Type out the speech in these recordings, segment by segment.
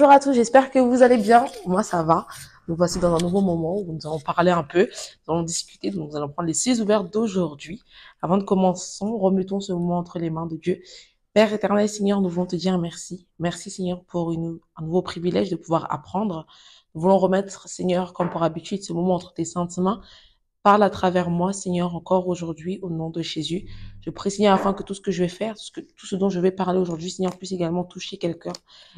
Bonjour à tous, j'espère que vous allez bien. Moi, ça va. Nous voici dans un nouveau moment où nous allons parler un peu, nous allons discuter, donc nous allons prendre les 6 ouverts d'aujourd'hui. Avant de commencer, remettons ce moment entre les mains de Dieu. Père éternel, Seigneur, nous voulons te dire merci. Merci, Seigneur, pour un nouveau privilège de pouvoir apprendre. Nous voulons remettre, Seigneur, comme pour habitude, ce moment entre tes saintes mains. Parle à travers moi, Seigneur, encore aujourd'hui, au nom de Jésus. Je prie, Seigneur, afin que tout ce que je vais faire, tout ce dont je vais parler aujourd'hui, Seigneur, puisse également toucher quelqu'un.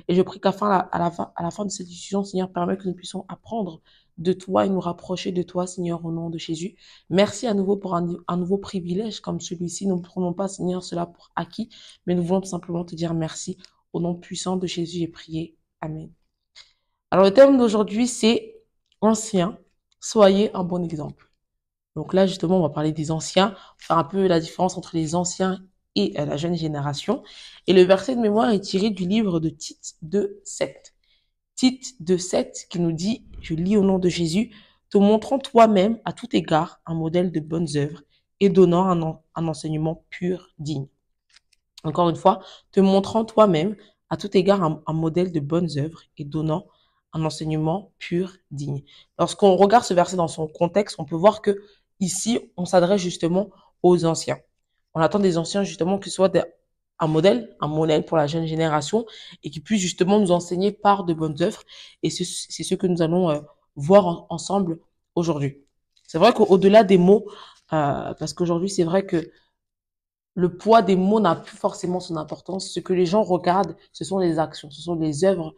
Et je prie qu'à la fin de cette discussion, Seigneur, permet que nous puissions apprendre de toi et nous rapprocher de toi, Seigneur, au nom de Jésus. Merci à nouveau pour un nouveau privilège comme celui-ci. Nous ne prenons pas, Seigneur, cela pour acquis, mais nous voulons tout simplement te dire merci. Au nom puissant de Jésus, j'ai prié. Amen. Alors, le thème d'aujourd'hui, c'est ancien. Soyez un bon exemple. Donc là, justement, on va parler des anciens, faire un peu la différence entre les anciens et la jeune génération. Et le verset de mémoire est tiré du livre de Tite 2:7. Tite 2:7 qui nous dit, je lis au nom de Jésus, te montrant toi-même à tout égard un modèle de bonnes œuvres et donnant un enseignement pur, digne. Encore une fois, te montrant toi-même à tout égard un modèle de bonnes œuvres et donnant un enseignement pur, digne. Lorsqu'on regarde ce verset dans son contexte, on peut voir que ici, on s'adresse justement aux anciens. On attend des anciens justement qu'ils soient un modèle pour la jeune génération et qui puissent justement nous enseigner par de bonnes œuvres. Et c'est ce que nous allons voir ensemble aujourd'hui. C'est vrai qu'au-delà des mots, parce qu'aujourd'hui, c'est vrai que le poids des mots n'a plus forcément son importance. Ce que les gens regardent, ce sont les actions, ce sont les œuvres.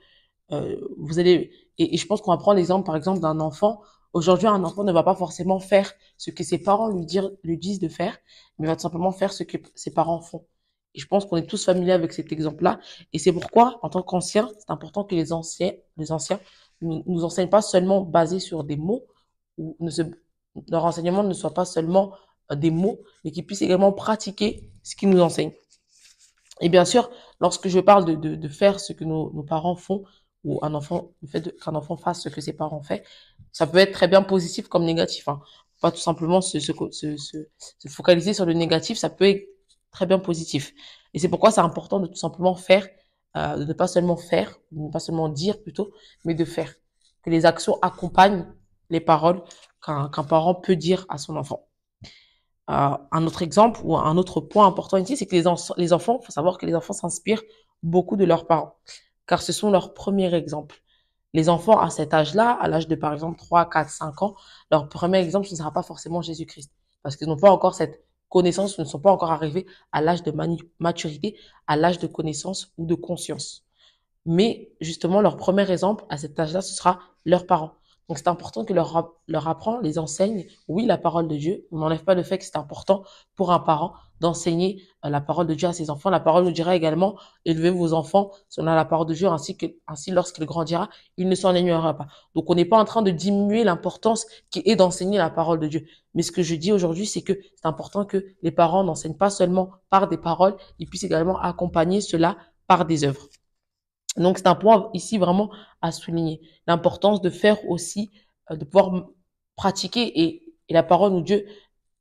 Et je pense qu'on va prendre l'exemple, par exemple, d'un enfant. Aujourd'hui, un enfant ne va pas forcément faire ce que ses parents lui disent de faire, mais va tout simplement faire ce que ses parents font. Et je pense qu'on est tous familiers avec cet exemple-là. Et c'est pourquoi, en tant qu'anciens, c'est important que les anciens nous enseignent pas seulement basés sur des mots, ou leur enseignement ne soit pas seulement des mots, mais qu'ils puissent également pratiquer ce qu'ils nous enseignent. Et bien sûr, lorsque je parle de faire ce que nos parents font, ou le fait qu'un enfant fasse ce que ses parents font, ça peut être très bien positif comme négatif. Hein. Pas tout simplement se focaliser sur le négatif, ça peut être très bien positif. Et c'est pourquoi c'est important de tout simplement faire, de ne pas seulement faire, de ne pas seulement dire plutôt, mais de faire. Que les actions accompagnent les paroles qu'un parent peut dire à son enfant. Un autre exemple ou un autre point important ici, c'est que les enfants, faut savoir que les enfants s'inspirent beaucoup de leurs parents, car ce sont leurs premiers exemples. Les enfants à cet âge-là, à l'âge de par exemple 3, 4, 5 ans, leur premier exemple, ce ne sera pas forcément Jésus-Christ, parce qu'ils n'ont pas encore cette connaissance, ne sont pas encore arrivés à l'âge de maturité, à l'âge de connaissance ou de conscience. Mais justement, leur premier exemple à cet âge-là, ce sera leurs parents. Donc, c'est important que leur apprend, les enseigne, oui, la parole de Dieu. On n'enlève pas le fait que c'est important pour un parent d'enseigner la parole de Dieu à ses enfants. La parole nous dira également, élevez vos enfants selon la parole de Dieu, ainsi lorsqu'il grandira, il ne s'en éloignera pas. Donc, on n'est pas en train de diminuer l'importance qui est d'enseigner la parole de Dieu. Mais ce que je dis aujourd'hui, c'est que c'est important que les parents n'enseignent pas seulement par des paroles, ils puissent également accompagner cela par des œuvres. Donc, c'est un point ici vraiment à souligner. L'importance de faire aussi, de pouvoir pratiquer et la parole de Dieu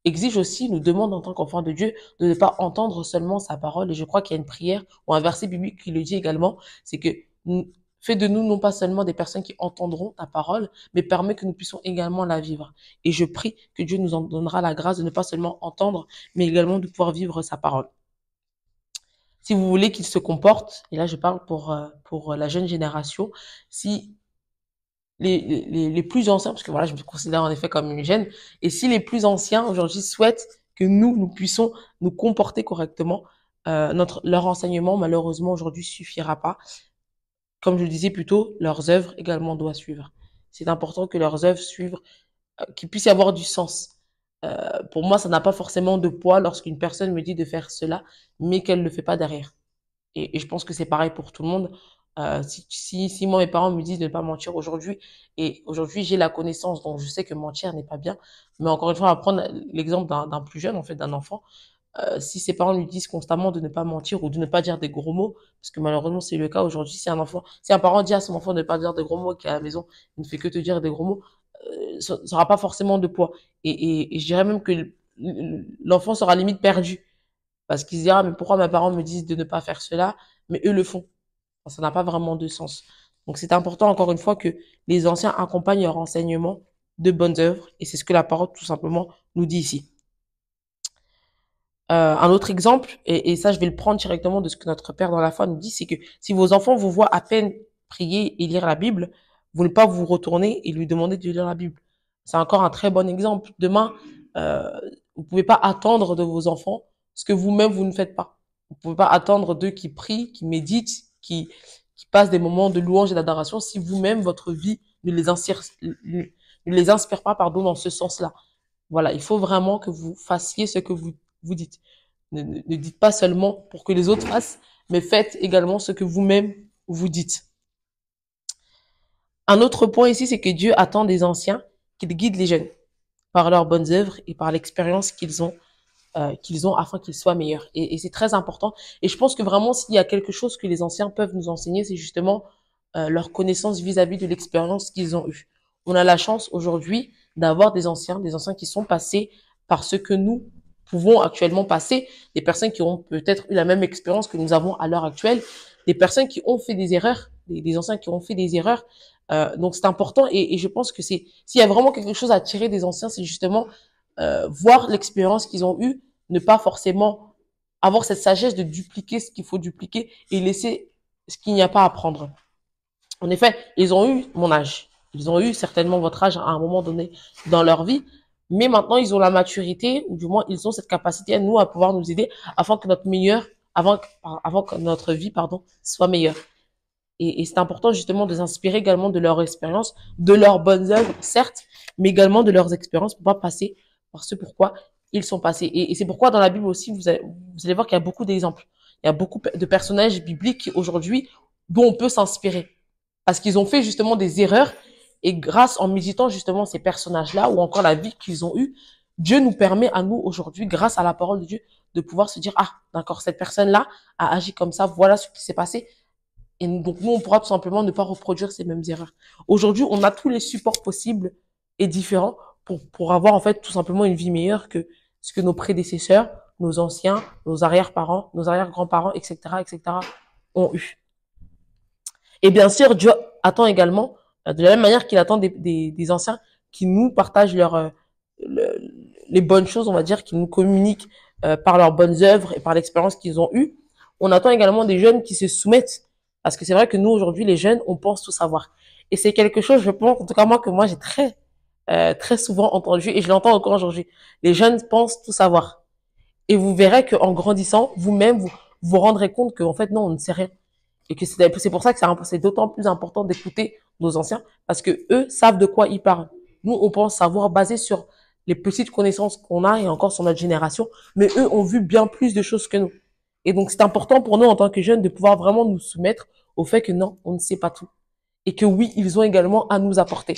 exige aussi, nous demande en tant qu'enfant de Dieu de ne pas entendre seulement sa parole. Et je crois qu'il y a une prière ou un verset biblique qui le dit également, c'est que fais de nous non pas seulement des personnes qui entendront ta parole, mais permet que nous puissions également la vivre. Et je prie que Dieu nous en donnera la grâce de ne pas seulement entendre, mais également de pouvoir vivre sa parole. Si vous voulez qu'ils se comportent, et là je parle pour la jeune génération, si les plus anciens, parce que voilà, je me considère en effet comme une jeune, et si les plus anciens aujourd'hui souhaitent que nous puissions nous comporter correctement, leur enseignement malheureusement aujourd'hui suffira pas. Comme je le disais plus tôt, leurs œuvres également doivent suivre. C'est important que leurs œuvres suivent, qu'il puisse y avoir du sens. Pour moi, ça n'a pas forcément de poids lorsqu'une personne me dit de faire cela, mais qu'elle ne le fait pas derrière. Et je pense que c'est pareil pour tout le monde. Si moi, mes parents me disent de ne pas mentir aujourd'hui, et aujourd'hui, j'ai la connaissance, donc je sais que mentir n'est pas bien. Mais encore une fois, on va prendre l'exemple d'un plus jeune, en fait, d'un enfant. Si ses parents lui disent constamment de ne pas mentir ou de ne pas dire des gros mots, parce que malheureusement, c'est le cas aujourd'hui, si un parent dit à son enfant de ne pas dire des gros mots, qui est à la maison, il ne fait que te dire des gros mots, ça n'aura pas forcément de poids. Et je dirais même que l'enfant sera limite perdu. Parce qu'il se dira, mais pourquoi mes parents me disent de ne pas faire cela, mais eux le font. Ça n'a pas vraiment de sens. Donc, c'est important, encore une fois, que les anciens accompagnent leur enseignement de bonnes œuvres. Et c'est ce que la parole, tout simplement, nous dit ici. Un autre exemple, et ça, je vais le prendre directement de ce que notre Père dans la foi nous dit, c'est que si vos enfants vous voient à peine prier et lire la Bible, vous ne pas vous retourner et lui demander de lire la Bible. C'est encore un très bon exemple. Demain, euh, vous pouvez pas attendre de vos enfants ce que vous-même vous ne faites pas. Vous pouvez pas attendre d'eux qui prient, qui méditent, qui passent des moments de louange et d'adoration si vous-même votre vie ne les inspire pas, pardon, dans ce sens-là. Voilà, il faut vraiment que vous fassiez ce que vous dites. Ne dites pas seulement pour que les autres fassent, mais faites également ce que vous-même vous dites. Un autre point ici, c'est que Dieu attend des anciens qu'ils guident les jeunes par leurs bonnes œuvres et par l'expérience qu'ils ont afin qu'ils soient meilleurs. Et c'est très important. Et je pense que vraiment, s'il y a quelque chose que les anciens peuvent nous enseigner, c'est justement leur connaissance vis-à-vis de l'expérience qu'ils ont eue. On a la chance aujourd'hui d'avoir des anciens qui sont passés par ce que nous pouvons actuellement passer, des personnes qui ont peut-être eu la même expérience que nous avons à l'heure actuelle, des personnes qui ont fait des erreurs, des anciens qui ont fait des erreurs. Donc c'est important et je pense que s'il y a vraiment quelque chose à tirer des anciens, c'est justement voir l'expérience qu'ils ont eue, ne pas forcément avoir cette sagesse de dupliquer ce qu'il faut dupliquer et laisser ce qu'il n'y a pas à prendre. En effet, ils ont eu mon âge. Ils ont eu certainement votre âge à un moment donné dans leur vie. Mais maintenant, ils ont la maturité, ou du moins, ils ont cette capacité à nous, à pouvoir nous aider afin que avant que notre vie, pardon, soit meilleure. Et c'est important justement de s'inspirer également de leur expérience, de leurs bonnes œuvres, certes, mais également de leurs expériences pour pas passer par ce pourquoi ils sont passés. Et c'est pourquoi dans la Bible aussi, vous allez voir qu'il y a beaucoup d'exemples. Il y a beaucoup de personnages bibliques aujourd'hui dont on peut s'inspirer. Parce qu'ils ont fait justement des erreurs et grâce en méditant justement ces personnages-là ou encore la vie qu'ils ont eue, Dieu nous permet à nous aujourd'hui, grâce à la parole de Dieu, de pouvoir se dire, ah, d'accord, cette personne-là a agi comme ça, voilà ce qui s'est passé. Et donc, nous, on pourra tout simplement ne pas reproduire ces mêmes erreurs. Aujourd'hui, on a tous les supports possibles et différents pour avoir, en fait, tout simplement une vie meilleure que ce que nos prédécesseurs, nos anciens, nos arrière-parents, nos arrière-grands-parents, etc., ont eu. Et bien sûr, Dieu attend également, de la même manière qu'il attend des anciens qui nous partagent les bonnes choses, on va dire, qui nous communiquent par leurs bonnes œuvres et par l'expérience qu'ils ont eue. On attend également des jeunes qui se soumettent. Parce que c'est vrai que nous, aujourd'hui, les jeunes, on pense tout savoir. Et c'est quelque chose, je pense, en tout cas moi, que moi, j'ai très souvent entendu, et je l'entends encore aujourd'hui. Les jeunes pensent tout savoir. Et vous verrez qu'en grandissant, vous-même, vous rendrez compte qu'en fait, non, on ne sait rien. Et que c'est pour ça que c'est d'autant plus important d'écouter nos anciens, parce que eux savent de quoi ils parlent. Nous, on pense savoir basé sur les petites connaissances qu'on a et encore sur notre génération, mais eux ont vu bien plus de choses que nous. Et donc, c'est important pour nous, en tant que jeunes, de pouvoir vraiment nous soumettre au fait que non, on ne sait pas tout. Et que oui, ils ont également à nous apporter.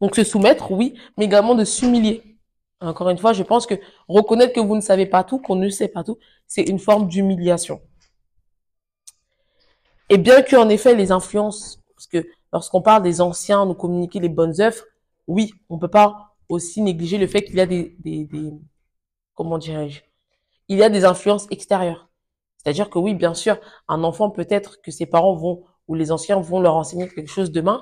Donc, se soumettre, oui, mais également de s'humilier. Encore une fois, je pense que reconnaître que vous ne savez pas tout, qu'on ne sait pas tout, c'est une forme d'humiliation. Et bien qu'en effet, les influences, parce que lorsqu'on parle des anciens, nous communiquer les bonnes œuvres, oui, on peut pas aussi négliger le fait qu'il y a comment dirais-je, il y a des influences extérieures. C'est-à-dire que oui, bien sûr, un enfant peut-être que ses parents vont, ou les anciens vont leur enseigner quelque chose demain,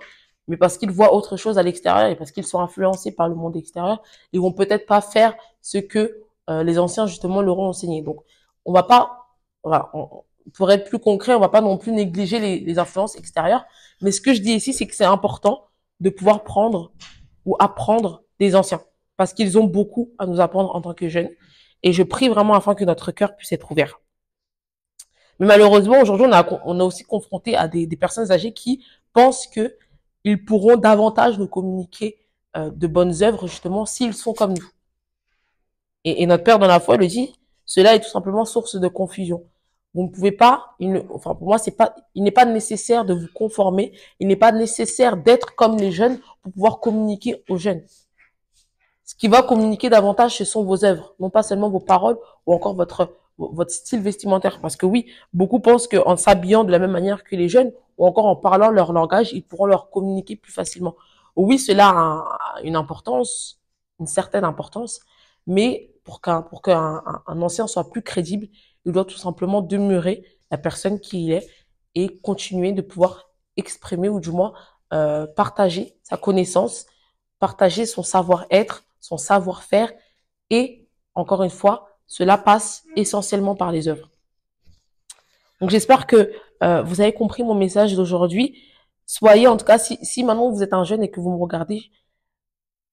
mais parce qu'ils voient autre chose à l'extérieur et parce qu'ils sont influencés par le monde extérieur, ils vont peut-être pas faire ce que les anciens justement leur ont enseigné. Donc, on va pas, voilà, pour être plus concret, on va pas non plus négliger les influences extérieures. Mais ce que je dis ici, c'est que c'est important de pouvoir prendre ou apprendre des anciens parce qu'ils ont beaucoup à nous apprendre en tant que jeunes. Et je prie vraiment afin que notre cœur puisse être ouvert. Mais malheureusement, aujourd'hui, on a aussi confronté à des personnes âgées qui pensent que ils pourront davantage nous communiquer de bonnes œuvres, justement, s'ils sont comme nous. Et notre Père dans la foi le dit, cela est tout simplement source de confusion. Vous ne pouvez pas, enfin pour moi, il n'est pas nécessaire de vous conformer, il n'est pas nécessaire d'être comme les jeunes pour pouvoir communiquer aux jeunes. Ce qui va communiquer davantage, ce sont vos œuvres, non pas seulement vos paroles ou encore votre style vestimentaire. Parce que oui, beaucoup pensent qu'en s'habillant de la même manière que les jeunes ou encore en parlant leur langage, ils pourront leur communiquer plus facilement. Oui, cela a une importance, une certaine importance, mais pour qu'un ancien soit plus crédible, il doit tout simplement demeurer la personne qu'il est et continuer de pouvoir exprimer ou du moins partager sa connaissance, partager son savoir-être, son savoir-faire et, encore une fois, cela passe essentiellement par les œuvres. Donc j'espère que vous avez compris mon message d'aujourd'hui. Soyez, en tout cas, si maintenant vous êtes un jeune et que vous me regardez,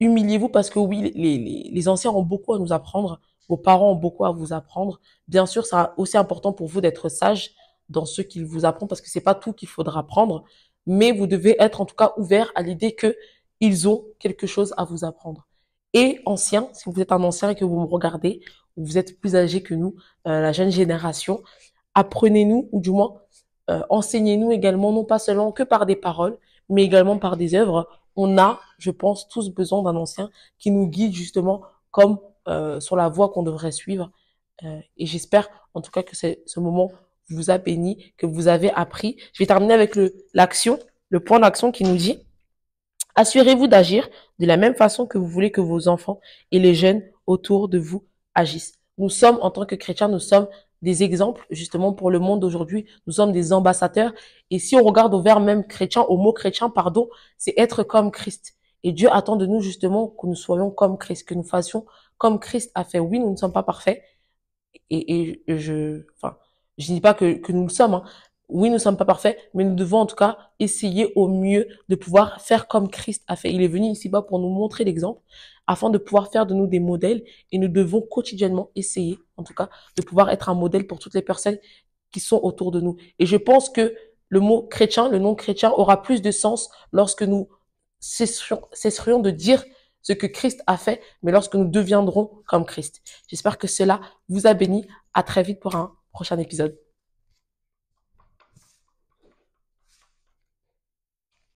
humiliez-vous parce que oui, les anciens ont beaucoup à nous apprendre, vos parents ont beaucoup à vous apprendre. Bien sûr, c'est aussi important pour vous d'être sage dans ce qu'ils vous apprennent parce que c'est pas tout qu'il faudra apprendre, mais vous devez être en tout cas ouvert à l'idée que ils ont quelque chose à vous apprendre. Et ancien, si vous êtes un ancien et que vous me regardez, ou vous êtes plus âgé que nous, la jeune génération, apprenez-nous, ou du moins enseignez-nous également, non pas seulement que par des paroles, mais également par des œuvres. On a, je pense, tous besoin d'un ancien qui nous guide justement comme sur la voie qu'on devrait suivre. Et j'espère en tout cas que ce moment vous a béni, que vous avez appris. Je vais terminer avec l'action, le point d'action qui nous dit: assurez-vous d'agir de la même façon que vous voulez que vos enfants et les jeunes autour de vous agissent. Nous sommes, en tant que chrétiens, nous sommes des exemples justement pour le monde d'aujourd'hui. Nous sommes des ambassadeurs. Et si on regarde au vers même chrétien, au mot chrétien, pardon, c'est être comme Christ. Et Dieu attend de nous justement que nous soyons comme Christ, que nous fassions comme Christ a fait. Oui, nous ne sommes pas parfaits. Je dis pas que nous le sommes, hein. Oui, nous sommes pas parfaits, mais nous devons en tout cas essayer au mieux de pouvoir faire comme Christ a fait. Il est venu ici-bas pour nous montrer l'exemple, afin de pouvoir faire de nous des modèles, et nous devons quotidiennement essayer, en tout cas, de pouvoir être un modèle pour toutes les personnes qui sont autour de nous. Et je pense que le mot chrétien, le nom chrétien aura plus de sens lorsque nous cesserions de dire ce que Christ a fait, mais lorsque nous deviendrons comme Christ. J'espère que cela vous a béni. À très vite pour un prochain épisode.